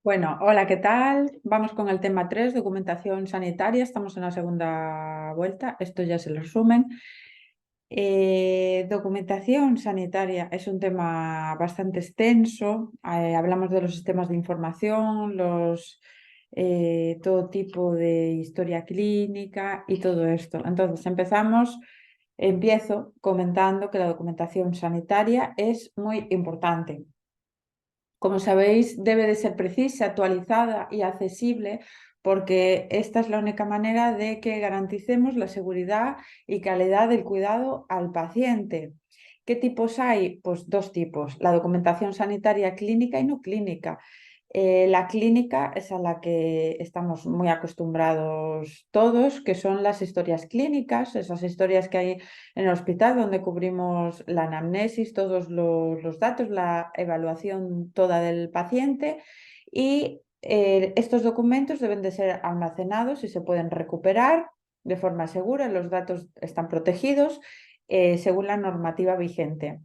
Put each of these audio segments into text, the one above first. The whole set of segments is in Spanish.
Bueno, hola, ¿qué tal? Vamos con el tema 3, documentación sanitaria. Estamos en la segunda vuelta. Esto ya es el resumen. Documentación sanitaria es un tema bastante extenso. Hablamos de los sistemas de información, todo tipo de historia clínica y todo esto. Entonces, empiezo comentando que la documentación sanitaria es muy importante. Como sabéis, debe de ser precisa, actualizada y accesible porque esta es la única manera de que garanticemos la seguridad y calidad del cuidado al paciente. ¿Qué tipos hay? Pues dos tipos, la documentación sanitaria clínica y no clínica. La clínica es a la que estamos muy acostumbrados todos, que son las historias clínicas, esas historias que hay en el hospital donde cubrimos la anamnesis, todos los datos, la evaluación toda del paciente y estos documentos deben de ser almacenados y se pueden recuperar de forma segura, los datos están protegidos según la normativa vigente.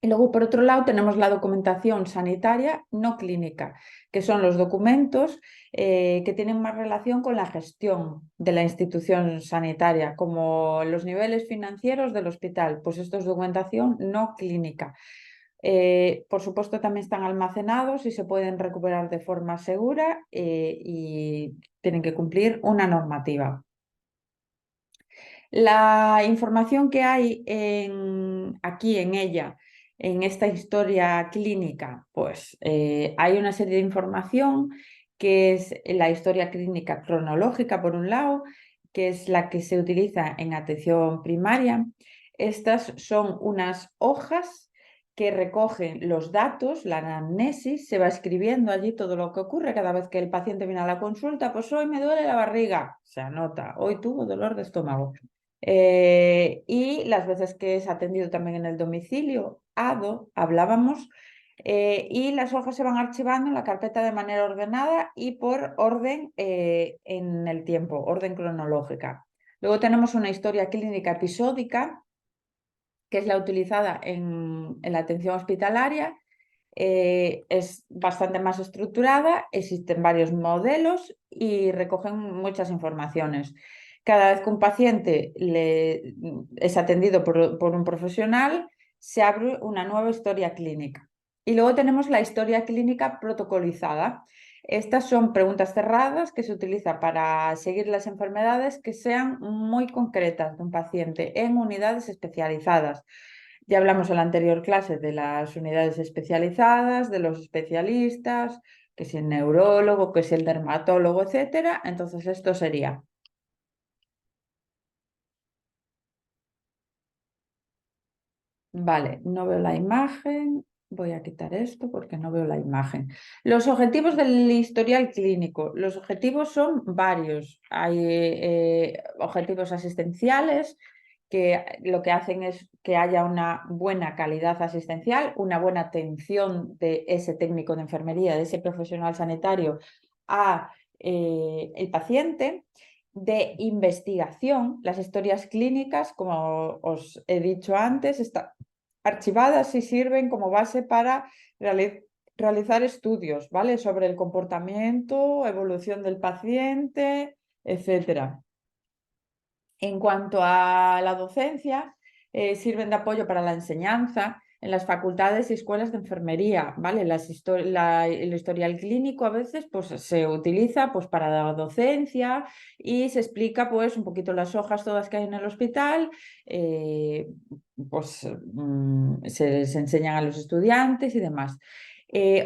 Y luego, por otro lado, tenemos la documentación sanitaria no clínica, que son los documentos que tienen más relación con la gestión de la institución sanitaria, como los niveles financieros del hospital. Pues esto es documentación no clínica. Por supuesto, también están almacenados y se pueden recuperar de forma segura y tienen que cumplir una normativa. La información que hay aquí en ella, en esta historia clínica, pues hay una serie de información que es la historia clínica cronológica, por un lado, que es la que se utiliza en atención primaria. Estas son unas hojas que recogen los datos, la anamnesis, se va escribiendo allí todo lo que ocurre cada vez que el paciente viene a la consulta, pues hoy me duele la barriga, se anota, hoy tuvo dolor de estómago. Y las veces que es atendido también en el domicilio, ADO, hablábamos, y las hojas se van archivando en la carpeta de manera ordenada y por orden en el tiempo, orden cronológica. Luego tenemos una historia clínica episódica, que es la utilizada en la atención hospitalaria. Es bastante más estructurada, existen varios modelos y recogen muchas informaciones. Cada vez que un paciente es atendido por un profesional, se abre una nueva historia clínica. Y luego tenemos la historia clínica protocolizada. Estas son preguntas cerradas que se utilizan para seguir las enfermedades que sean muy concretas de un paciente en unidades especializadas. Ya hablamos en la anterior clase de las unidades especializadas, de los especialistas, que si el neurólogo, que si el dermatólogo, etcétera. Entonces esto sería. Vale, no veo la imagen. Voy a quitar esto porque no veo la imagen. Los objetivos del historial clínico. Los objetivos son varios. Hay objetivos asistenciales que lo que hacen es que haya una buena calidad asistencial, una buena atención de ese técnico de enfermería, de ese profesional sanitario a el paciente, de investigación. Las historias clínicas, como os he dicho antes, están archivadas y sirven como base para realizar estudios, ¿vale? Sobre el comportamiento, evolución del paciente, etcétera. En cuanto a la docencia, sirven de apoyo para la enseñanza en las facultades y escuelas de enfermería, ¿vale? El historial clínico a veces pues, se utiliza pues, para la docencia y se explica pues, un poquito las hojas todas que hay en el hospital, se les enseñan a los estudiantes y demás.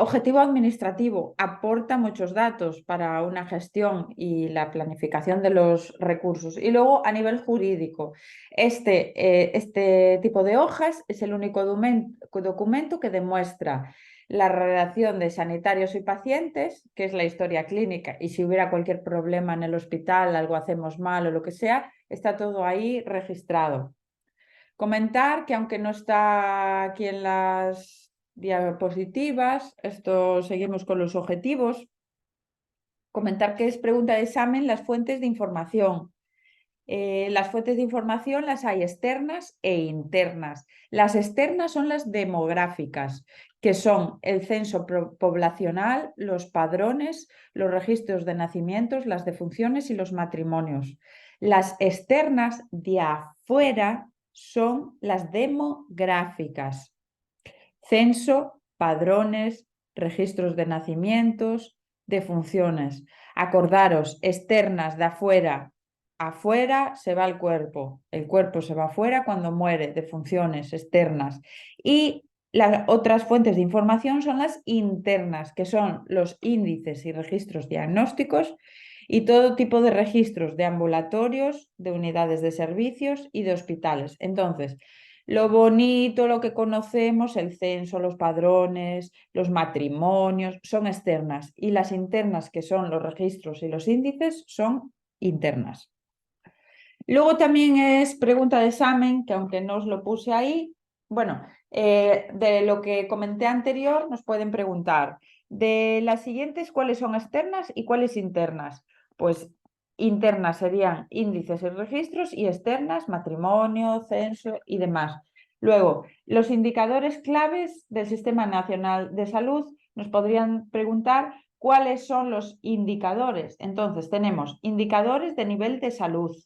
Objetivo administrativo, aporta muchos datos para una gestión y la planificación de los recursos. Y luego a nivel jurídico, este tipo de hojas es el único documento que demuestra la relación de sanitarios y pacientes, que es la historia clínica, y si hubiera cualquier problema en el hospital, algo hacemos mal o lo que sea, está todo ahí registrado. Comentar que aunque no está aquí en las diapositivas, esto seguimos con los objetivos. Comentar que es pregunta de examen las fuentes de información. las fuentes de información las hay externas e internas. Las externas son las demográficas, que son el censo poblacional, los padrones, los registros de nacimientos, las defunciones y los matrimonios. Las externas de afuera son las demográficas. Censo, padrones, registros de nacimientos, defunciones. Acordaros, externas de afuera. Afuera se va el cuerpo se va afuera cuando muere, defunciones externas. Y las otras fuentes de información son las internas, que son los índices y registros diagnósticos y todo tipo de registros de ambulatorios, de unidades de servicios y de hospitales. Entonces, lo bonito, lo que conocemos, el censo, los padrones, los matrimonios, son externas y las internas, que son los registros y los índices, son internas. Luego también es pregunta de examen, que aunque no os lo puse ahí, bueno, de lo que comenté anterior nos pueden preguntar de las siguientes, ¿cuáles son externas y cuáles internas? Pues internas serían índices y registros y externas, matrimonio, censo y demás. Luego, los indicadores claves del Sistema Nacional de Salud nos podrían preguntar cuáles son los indicadores. Entonces, tenemos indicadores de nivel de salud,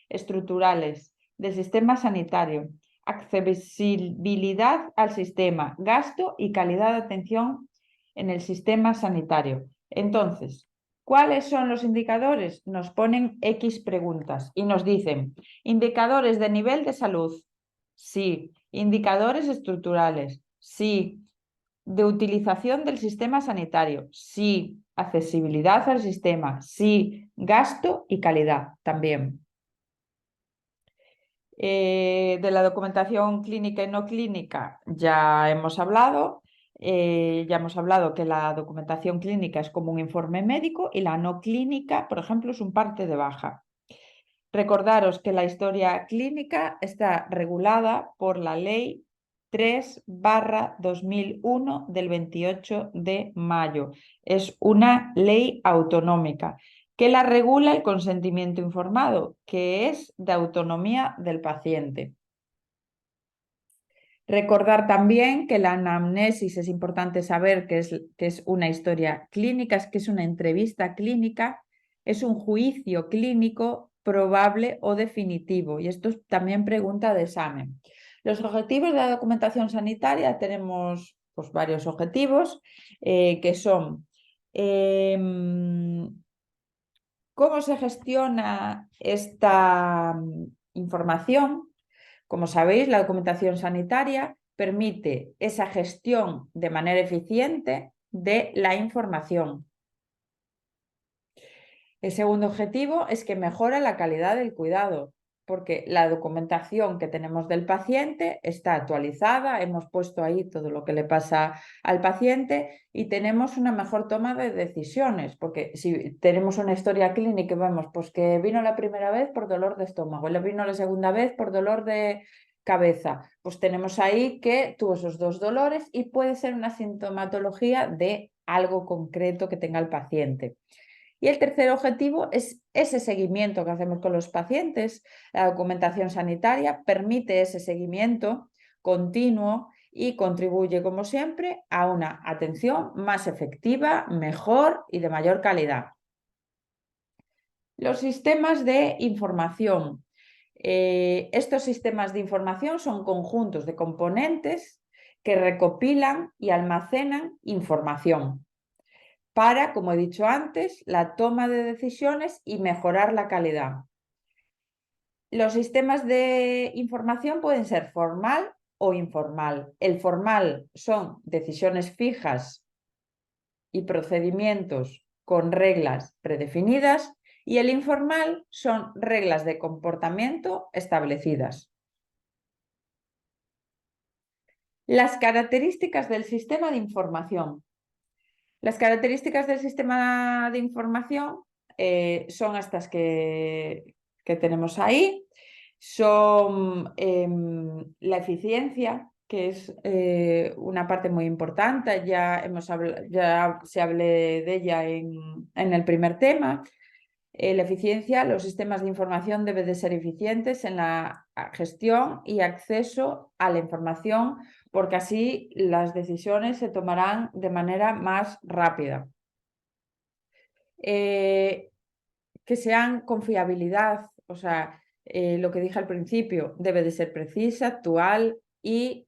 estructurales, del sistema sanitario, accesibilidad al sistema, gasto y calidad de atención en el sistema sanitario. Entonces, ¿cuáles son los indicadores? Nos ponen X preguntas y nos dicen, indicadores de nivel de salud, sí. Indicadores estructurales, sí. De utilización del sistema sanitario, sí. Accesibilidad al sistema, sí. Gasto y calidad, también. De la documentación clínica y no clínica ya hemos hablado. Ya hemos hablado que la documentación clínica es como un informe médico y la no clínica, por ejemplo, es un parte de baja. Recordaros que la historia clínica está regulada por la Ley 3/2001 del 28 de mayo. Es una ley autonómica que la regula el consentimiento informado, que es de autonomía del paciente. Recordar también que la anamnesis es importante saber que es una historia clínica, es que es una entrevista clínica, es un juicio clínico probable o definitivo. Y esto es también pregunta de examen. Los objetivos de la documentación sanitaria tenemos pues, varios objetivos que son cómo se gestiona esta información. Como sabéis, la documentación sanitaria permite esa gestión de manera eficiente de la información. El segundo objetivo es que mejora la calidad del cuidado, porque la documentación que tenemos del paciente está actualizada, hemos puesto ahí todo lo que le pasa al paciente y tenemos una mejor toma de decisiones, porque si tenemos una historia clínica y vemos pues, que vino la primera vez por dolor de estómago, le vino la segunda vez por dolor de cabeza, pues tenemos ahí que tuvo esos dos dolores y puede ser una sintomatología de algo concreto que tenga el paciente. Y el tercer objetivo es ese seguimiento que hacemos con los pacientes. La documentación sanitaria permite ese seguimiento continuo y contribuye, como siempre, a una atención más efectiva, mejor y de mayor calidad. Los sistemas de información. Estos sistemas de información son conjuntos de componentes que recopilan y almacenan información para, como he dicho antes, la toma de decisiones y mejorar la calidad. Los sistemas de información pueden ser formal o informal. El formal son decisiones fijas y procedimientos con reglas predefinidas y el informal son reglas de comportamiento establecidas. Las características del sistema de información. Las características del sistema de información son estas que tenemos ahí. Son la eficiencia, que es una parte muy importante, ya se hablé de ella en el primer tema. La eficiencia, los sistemas de información deben de ser eficientes en la gestión y acceso a la información, porque así las decisiones se tomarán de manera más rápida. Que sean con fiabilidad, o sea, lo que dije al principio, debe de ser precisa, actual y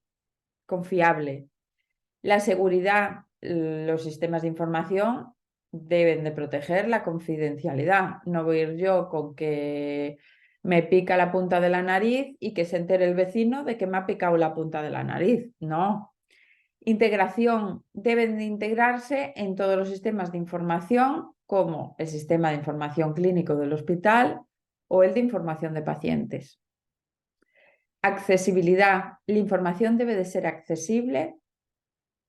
confiable. La seguridad, los sistemas de información deben de proteger la confidencialidad. No voy a ir yo con que me pica la punta de la nariz y que se entere el vecino de que me ha picado la punta de la nariz. No. Integración. Deben de integrarse en todos los sistemas de información, como el sistema de información clínico del hospital o el de información de pacientes. Accesibilidad. La información debe de ser accesible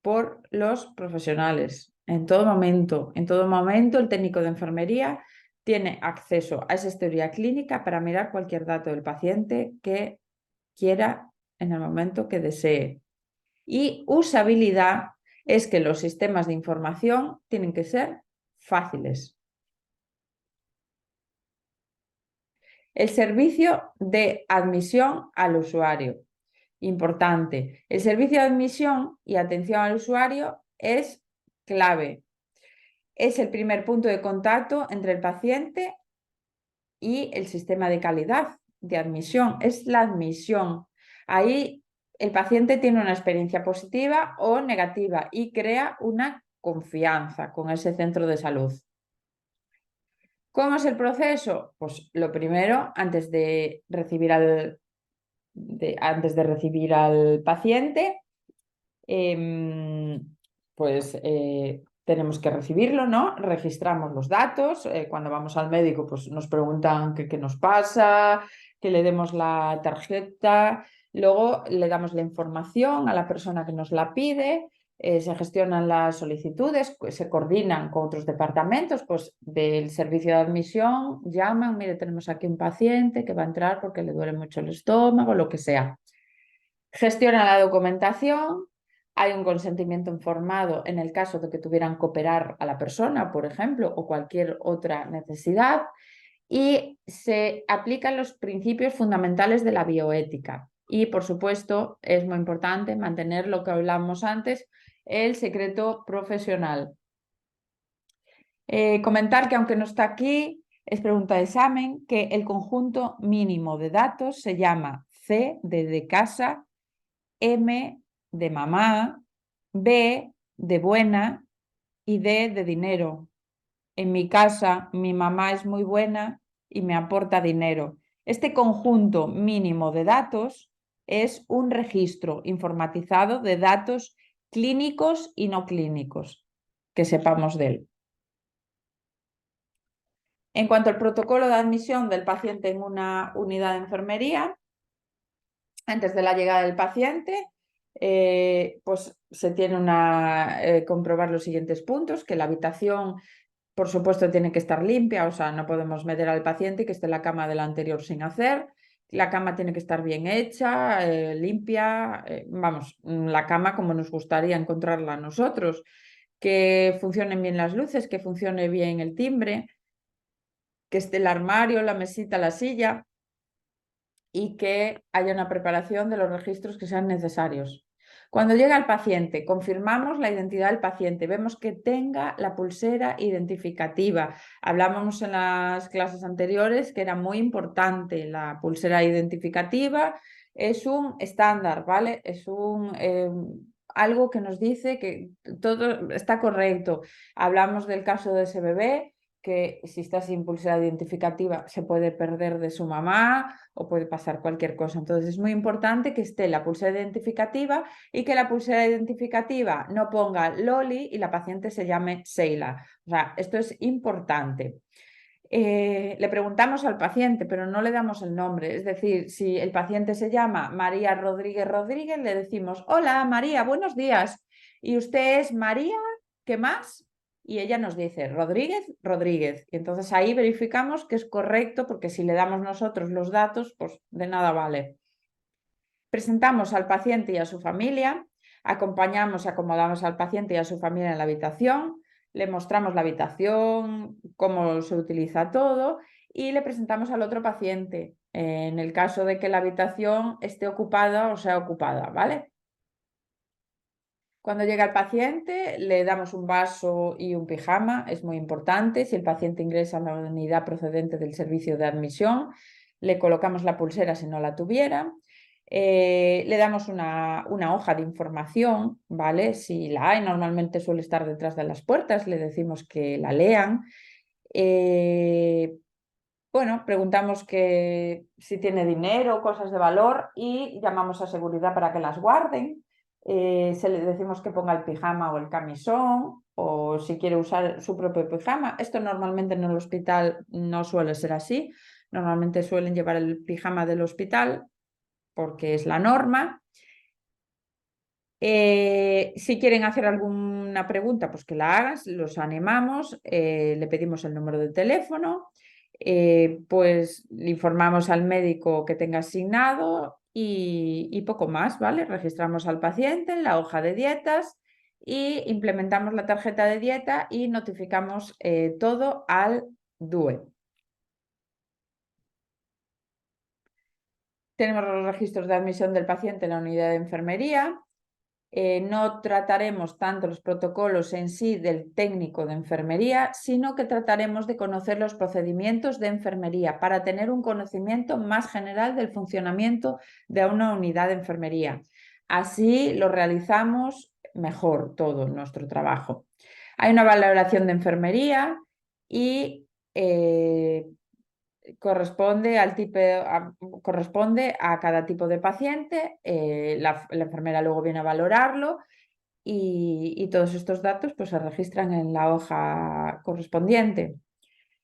por los profesionales en todo momento. En todo momento el técnico de enfermería tiene acceso a esa historia clínica para mirar cualquier dato del paciente que quiera en el momento que desee. Y usabilidad es que los sistemas de información tienen que ser fáciles. El servicio de admisión al usuario. Importante. El servicio de admisión y atención al usuario es clave. Es el primer punto de contacto entre el paciente y el sistema de calidad de admisión. Es la admisión. Ahí el paciente tiene una experiencia positiva o negativa y crea una confianza con ese centro de salud. ¿Cómo es el proceso? Pues lo primero, antes de recibir al paciente, pues tenemos que recibirlo, ¿no? Registramos los datos. Cuando vamos al médico, pues nos preguntan qué nos pasa, que le demos la tarjeta. Luego le damos la información a la persona que nos la pide. Se gestionan las solicitudes, se coordinan con otros departamentos, pues del servicio de admisión, llaman, mire, tenemos aquí un paciente que va a entrar porque le duele mucho el estómago, lo que sea. Gestionan la documentación, hay un consentimiento informado en el caso de que tuvieran que operar a la persona, por ejemplo, o cualquier otra necesidad, y se aplican los principios fundamentales de la bioética. Y, por supuesto, es muy importante mantener lo que hablamos antes, el secreto profesional. Comentar que, aunque no está aquí, es pregunta de examen, que el conjunto mínimo de datos se llama C de casa, M de mamá, B de buena y D de dinero. En mi casa, mi mamá es muy buena y me aporta dinero. Este conjunto mínimo de datos es un registro informatizado de datos clínicos y no clínicos, que sepamos de él. En cuanto al protocolo de admisión del paciente en una unidad de enfermería, antes de la llegada del paciente, pues se tiene comprobar los siguientes puntos, que la habitación, por supuesto, tiene que estar limpia, o sea, no podemos meter al paciente y que esté la cama del anterior sin hacer. La cama tiene que estar bien hecha, limpia, vamos, la cama como nos gustaría encontrarla a nosotros, que funcionen bien las luces, que funcione bien el timbre, que esté el armario, la mesita, la silla y que haya una preparación de los registros que sean necesarios. Cuando llega el paciente, confirmamos la identidad del paciente, vemos que tenga la pulsera identificativa. Hablábamos en las clases anteriores que era muy importante la pulsera identificativa. Es un estándar, ¿vale? Es algo que nos dice que todo está correcto. Hablamos del caso de ese bebé que si está sin pulsera identificativa se puede perder de su mamá o puede pasar cualquier cosa. Entonces es muy importante que esté la pulsera identificativa y que la pulsera identificativa no ponga Loli y la paciente se llame Sheila. O sea, esto es importante. Le preguntamos al paciente, pero no le damos el nombre. Es decir, si el paciente se llama María Rodríguez Rodríguez, le decimos, hola María, buenos días. ¿Y usted es María? ¿Qué más? Y ella nos dice Rodríguez, Rodríguez. Y entonces ahí verificamos que es correcto, porque si le damos nosotros los datos, pues de nada vale. Presentamos al paciente y a su familia, acompañamos y acomodamos al paciente y a su familia en la habitación, le mostramos la habitación, cómo se utiliza todo y le presentamos al otro paciente en el caso de que la habitación esté ocupada o sea ocupada, ¿vale? Cuando llega el paciente, le damos un vaso y un pijama, es muy importante. Si el paciente ingresa a la unidad procedente del servicio de admisión, le colocamos la pulsera si no la tuviera. Le damos una hoja de información, ¿vale? Si la hay, normalmente suele estar detrás de las puertas, le decimos que la lean. Bueno, preguntamos si tiene dinero, cosas de valor y llamamos a seguridad para que las guarden. Se le decimos que ponga el pijama o el camisón o si quiere usar su propio pijama. Esto normalmente en el hospital no suele ser así. Normalmente suelen llevar el pijama del hospital porque es la norma. Si quieren hacer alguna pregunta, pues que la hagan, los animamos, le pedimos el número de teléfono, pues le informamos al médico que tenga asignado y poco más, ¿vale? Registramos al paciente en la hoja de dietas y implementamos la tarjeta de dieta y notificamos todo al DUE. Tenemos los registros de admisión del paciente en la unidad de enfermería. No trataremos tanto los protocolos en sí del técnico de enfermería, sino que trataremos de conocer los procedimientos de enfermería para tener un conocimiento más general del funcionamiento de una unidad de enfermería. Así lo realizamos mejor todo nuestro trabajo. Hay una valoración de enfermería y corresponde a cada tipo de paciente. La enfermera luego viene a valorarlo y todos estos datos pues, se registran en la hoja correspondiente.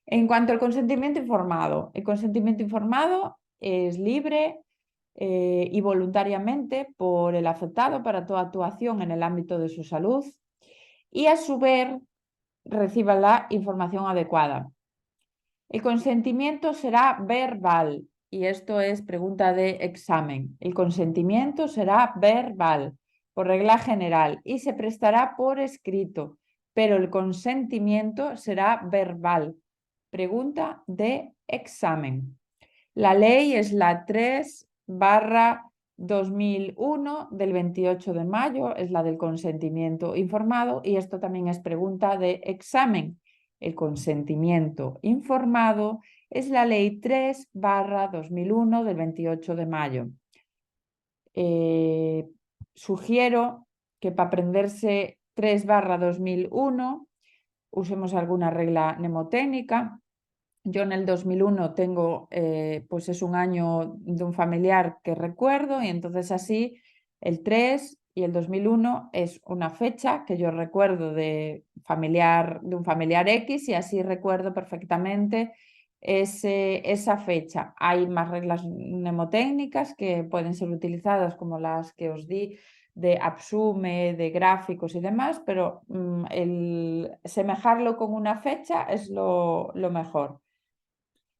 En cuanto al consentimiento informado, el consentimiento informado es libre y voluntariamente por el afectado para toda actuación en el ámbito de su salud y a su vez reciba la información adecuada. El consentimiento será verbal y esto es pregunta de examen. El consentimiento será verbal por regla general y se prestará por escrito, pero el consentimiento será verbal. Pregunta de examen. La ley es la 3/2001 del 28 de mayo, es la del consentimiento informado y esto también es pregunta de examen. El consentimiento informado es la ley 3/2001 del 28 de mayo. Sugiero que para aprenderse 3/2001 usemos alguna regla mnemotécnica. Yo en el 2001 tengo, pues es un año de un familiar que recuerdo y entonces así el 3 y el 2001 es una fecha que yo recuerdo de un familiar X y así recuerdo perfectamente esa fecha. Hay más reglas mnemotécnicas que pueden ser utilizadas como las que os di de Absume, de gráficos y demás, pero el semejarlo con una fecha es lo mejor.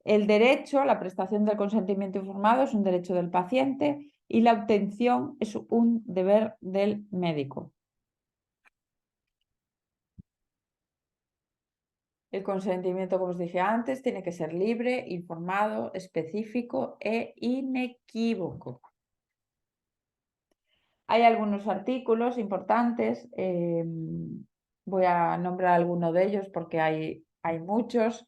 El derecho, la prestación del consentimiento informado es un derecho del paciente y la obtención es un deber del médico. El consentimiento, como os dije antes, tiene que ser libre, informado, específico e inequívoco. Hay algunos artículos importantes, voy a nombrar alguno de ellos porque hay muchos.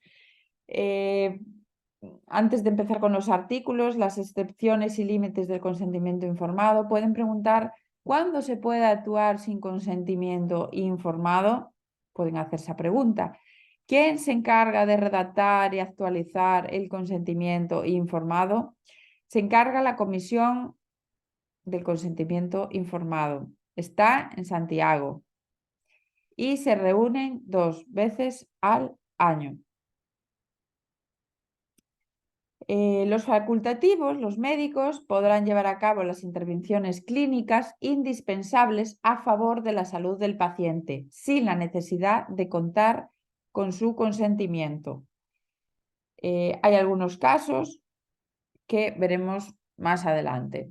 Antes de empezar con los artículos, las excepciones y límites del consentimiento informado, pueden preguntar ¿cuándo se puede actuar sin consentimiento informado? Pueden hacer esa pregunta. ¿Quién se encarga de redactar y actualizar el consentimiento informado? Se encarga la Comisión del Consentimiento Informado. Está en Santiago y se reúnen 2 veces al año. Los facultativos, los médicos, podrán llevar a cabo las intervenciones clínicas indispensables a favor de la salud del paciente, sin la necesidad de contar con su consentimiento. Hay algunos casos que veremos más adelante.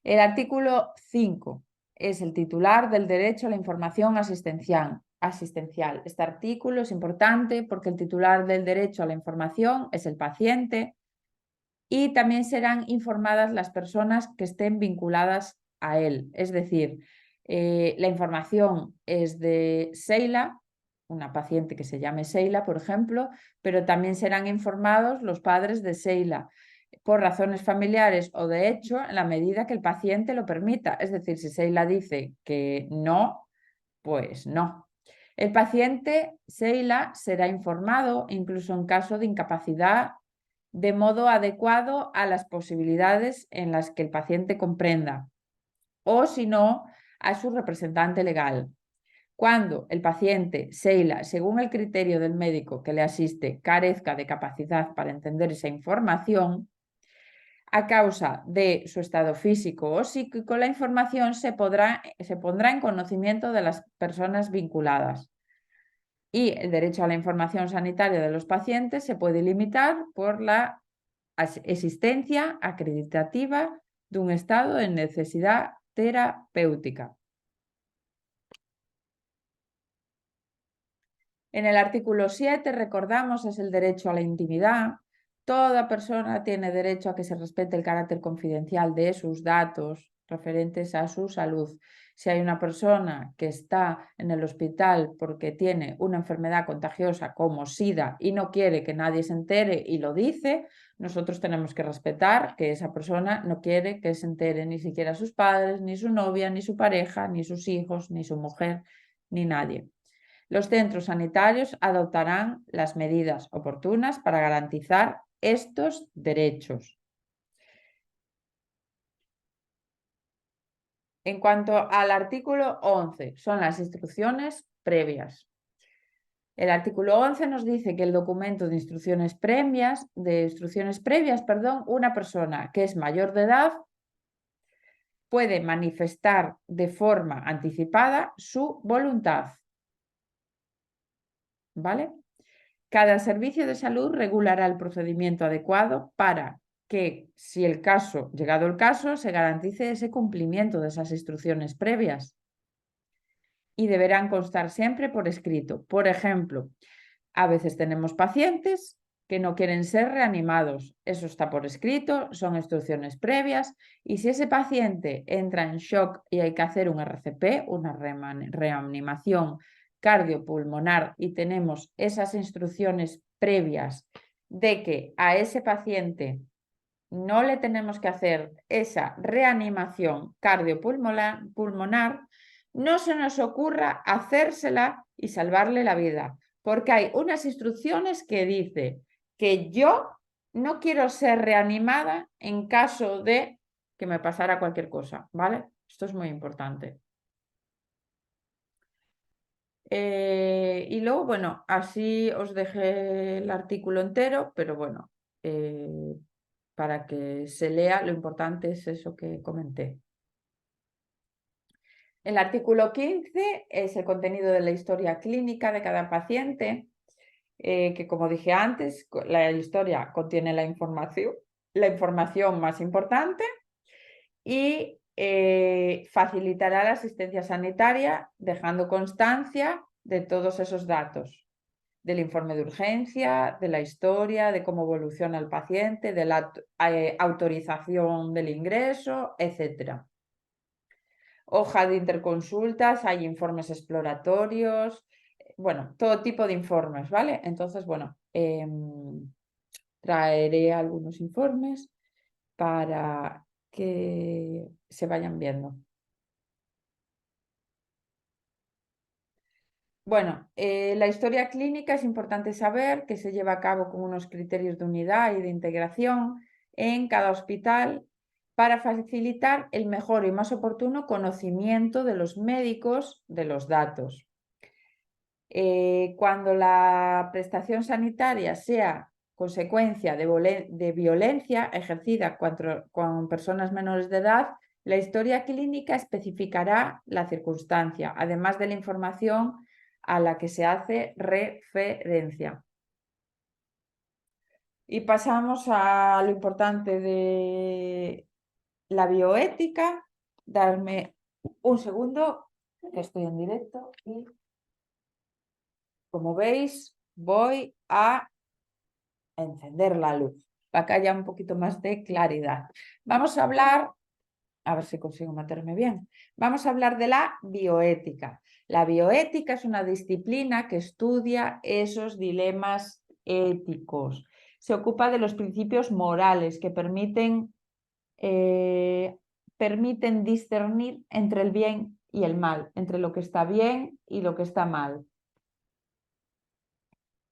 El artículo 5 es el titular del derecho a la información asistencial. asistencial. Este artículo es importante porque el titular del derecho a la información es el paciente y también serán informadas las personas que estén vinculadas a él. Es decir, la información es de Sheila, una paciente que se llame Sheila, por ejemplo, pero también serán informados los padres de Sheila por razones familiares o de hecho en la medida que el paciente lo permita. Es decir, si Sheila dice que no, pues no. El paciente, Sheila, será informado incluso en caso de incapacidad de modo adecuado a las posibilidades en las que el paciente comprenda o, si no, a su representante legal. Cuando el paciente, Sheila, según el criterio del médico que le asiste, carezca de capacidad para entender esa información, a causa de su estado físico o psíquico, la información se pondrá en conocimiento de las personas vinculadas. Y el derecho a la información sanitaria de los pacientes se puede limitar por la existencia acreditativa de un estado de necesidad terapéutica. En el artículo 7, recordamos, es el derecho a la intimidad. Toda persona tiene derecho a que se respete el carácter confidencial de sus datos referentes a su salud. Si hay una persona que está en el hospital porque tiene una enfermedad contagiosa como SIDA y no quiere que nadie se entere y lo dice, nosotros tenemos que respetar que esa persona no quiere que se entere ni siquiera sus padres, ni su novia, ni su pareja, ni sus hijos, ni su mujer, ni nadie. Los centros sanitarios adoptarán las medidas oportunas para garantizar estos derechos. En cuanto al artículo 11, son las instrucciones previas. El artículo 11 nos dice que el documento de instrucciones previas, una persona que es mayor de edad puede manifestar de forma anticipada su voluntad. ¿Vale? Cada servicio de salud regulará el procedimiento adecuado para que, si el caso, llegado el caso, se garantice ese cumplimiento de esas instrucciones previas. Y deberán constar siempre por escrito. Por ejemplo, a veces tenemos pacientes que no quieren ser reanimados. Eso está por escrito, son instrucciones previas. Y si ese paciente entra en shock y hay que hacer un RCP, una reanimación cardiopulmonar, y tenemos esas instrucciones previas de que a ese paciente no le tenemos que hacer esa reanimación cardiopulmonar, no se nos ocurra hacérsela y salvarle la vida, porque hay unas instrucciones que dice que yo no quiero ser reanimada en caso de que me pasara cualquier cosa, ¿vale? Esto es muy importante. Y luego, bueno, así os dejé el artículo entero, pero bueno, para que se lea, lo importante es eso que comenté. El artículo 15 es el contenido de la historia clínica de cada paciente, que como dije antes, la historia contiene la información más importante y facilitará la asistencia sanitaria dejando constancia de todos esos datos, del informe de urgencia, de la historia, de cómo evoluciona el paciente, de la autorización del ingreso, etc. Hoja de interconsultas, hay informes exploratorios, bueno, todo tipo de informes, ¿vale? Entonces, bueno, traeré algunos informes para que se vayan viendo. Bueno, la historia clínica es importante saber que se lleva a cabo con unos criterios de unidad y de integración en cada hospital para facilitar el mejor y más oportuno conocimiento de los médicos de los datos. Cuando la prestación sanitaria sea consecuencia de violencia ejercida con personas menores de edad, la historia clínica especificará la circunstancia, además de la información a la que se hace referencia. Y pasamos a lo importante de la bioética. Darme un segundo, que estoy en directo. Como veis, voy a encender la luz para que haya un poquito más de claridad. Vamos a hablar, a ver si consigo meterme bien, vamos a hablar de la bioética. La bioética es una disciplina que estudia esos dilemas éticos. Se ocupa de los principios morales que permiten discernir entre el bien y el mal, entre lo que está bien y lo que está mal.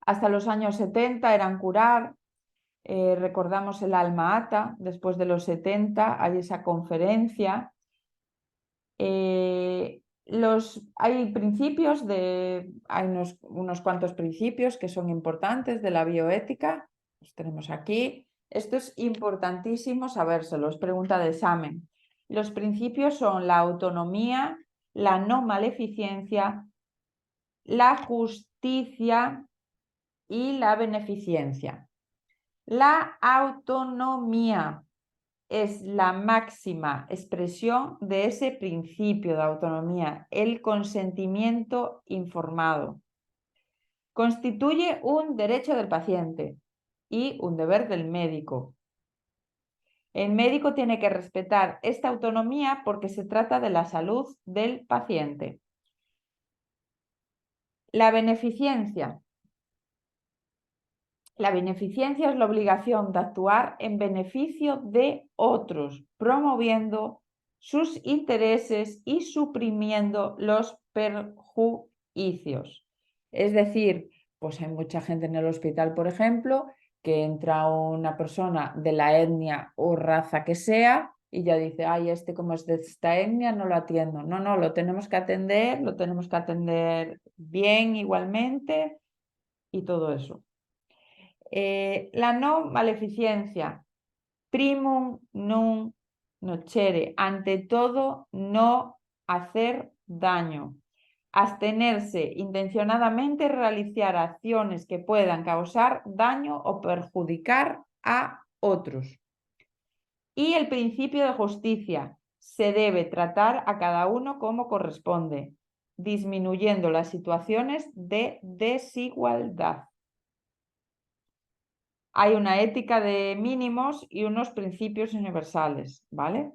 Hasta los años 70 eran curar, recordamos el Alma Ata, después de los 70 hay esa conferencia. Hay principios hay unos cuantos principios que son importantes de la bioética, los tenemos aquí. Esto es importantísimo sabérselo, es pregunta de examen. Los principios son la autonomía, la no maleficencia, la justicia y la beneficencia. La autonomía es la máxima expresión de ese principio de autonomía, el consentimiento informado. Constituye un derecho del paciente y un deber del médico. El médico tiene que respetar esta autonomía porque se trata de la salud del paciente. La beneficencia. La beneficencia es la obligación de actuar en beneficio de otros, promoviendo sus intereses y suprimiendo los perjuicios. Es decir, pues hay mucha gente en el hospital, por ejemplo, que entra una persona de la etnia o raza que sea y ya dice, ay, como es de esta etnia, no lo atiendo. No, no, lo tenemos que atender bien igualmente y todo eso. La no maleficencia, primum non nocere, ante todo no hacer daño, abstenerse intencionadamente realizar acciones que puedan causar daño o perjudicar a otros. Y el principio de justicia, se debe tratar a cada uno como corresponde, disminuyendo las situaciones de desigualdad. Hay una ética de mínimos y unos principios universales, ¿vale?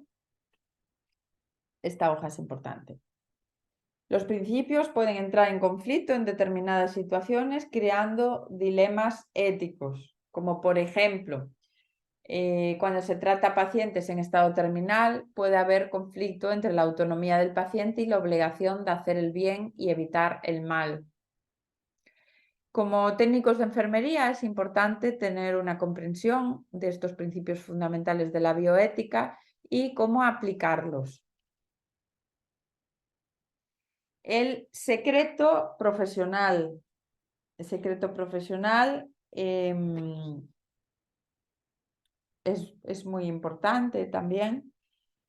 Esta hoja es importante. Los principios pueden entrar en conflicto en determinadas situaciones creando dilemas éticos, como por ejemplo, cuando se trata a pacientes en estado terminal, puede haber conflicto entre la autonomía del paciente y la obligación de hacer el bien y evitar el mal. Como técnicos de enfermería es importante tener una comprensión de estos principios fundamentales de la bioética y cómo aplicarlos. El secreto profesional. El secreto profesional es muy importante también.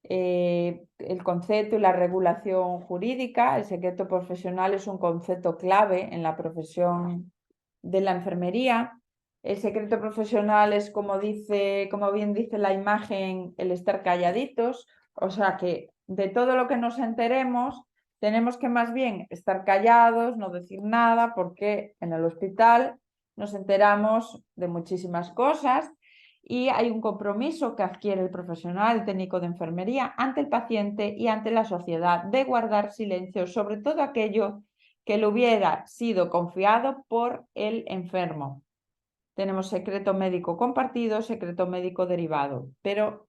El concepto y la regulación jurídica. El secreto profesional es un concepto clave en la profesión de la enfermería. El secreto profesional es, como bien dice la imagen, el estar calladitos, o sea que de todo lo que nos enteremos tenemos que más bien estar callados, no decir nada, porque en el hospital nos enteramos de muchísimas cosas y hay un compromiso que adquiere el profesional, el técnico de enfermería, ante el paciente y ante la sociedad de guardar silencio sobre todo aquello que le hubiera sido confiado por el enfermo. Tenemos secreto médico compartido, secreto médico derivado, pero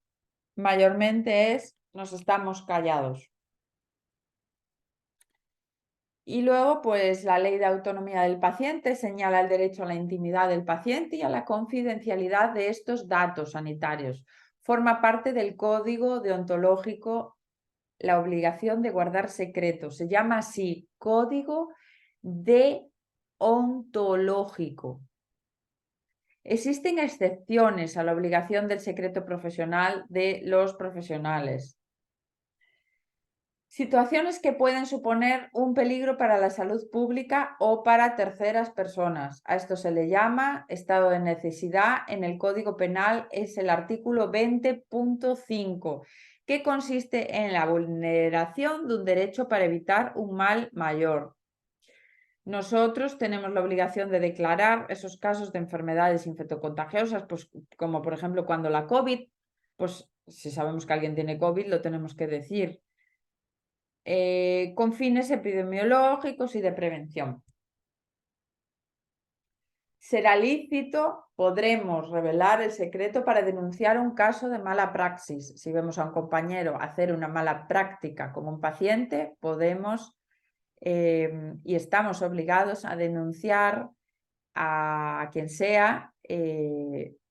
mayormente nos estamos callados. Y luego, pues la ley de autonomía del paciente señala el derecho a la intimidad del paciente y a la confidencialidad de estos datos sanitarios. Forma parte del código deontológico la obligación de guardar secretos. Se llama así, código deontológico. Existen excepciones a la obligación del secreto profesional de los profesionales. Situaciones que pueden suponer un peligro para la salud pública o para terceras personas. A esto se le llama estado de necesidad. En el Código Penal es el artículo 20.5, que consiste en la vulneración de un derecho para evitar un mal mayor. nosotros tenemos la obligación de declarar esos casos de enfermedades infectocontagiosas, pues como por ejemplo cuando la COVID, pues si sabemos que alguien tiene COVID, lo tenemos que decir, con fines epidemiológicos y de prevención. Será lícito, podremos revelar el secreto para denunciar un caso de mala praxis. Si vemos a un compañero hacer una mala práctica con un paciente, podemos y estamos obligados a denunciar a quien sea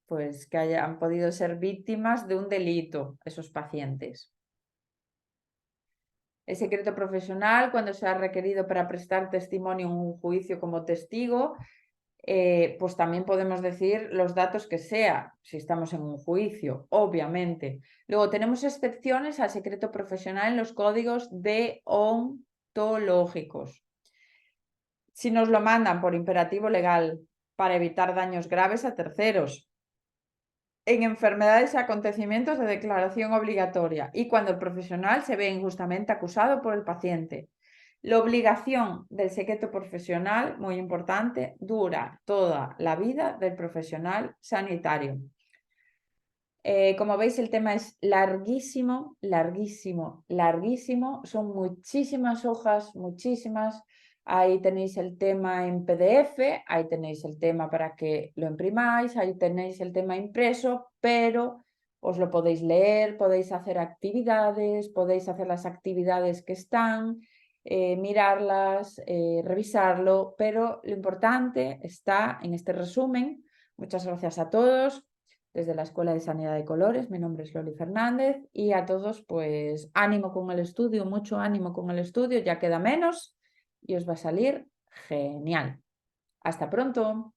pues que hayan podido ser víctimas de un delito, esos pacientes. El secreto profesional, cuando se ha requerido para prestar testimonio en un juicio como testigo, pues también podemos decir los datos que sea, si estamos en un juicio, obviamente. Luego tenemos excepciones al secreto profesional en los códigos deontológicos. Si nos lo mandan por imperativo legal para evitar daños graves a terceros, en enfermedades y acontecimientos de declaración obligatoria y cuando el profesional se ve injustamente acusado por el paciente. La obligación del secreto profesional, muy importante, dura toda la vida del profesional sanitario. Como veis, el tema es larguísimo, larguísimo, larguísimo. Son muchísimas hojas, muchísimas. Ahí tenéis el tema en PDF, ahí tenéis el tema para que lo imprimáis, ahí tenéis el tema impreso, pero os lo podéis leer, podéis hacer actividades, podéis hacer las actividades que están, mirarlas, revisarlo, pero lo importante está en este resumen. Muchas gracias a todos. Desde la Escuela de Sanidad de Colores, mi nombre es Loli Fernández y a todos pues ánimo con el estudio, mucho ánimo con el estudio, ya queda menos y os va a salir genial. Hasta pronto.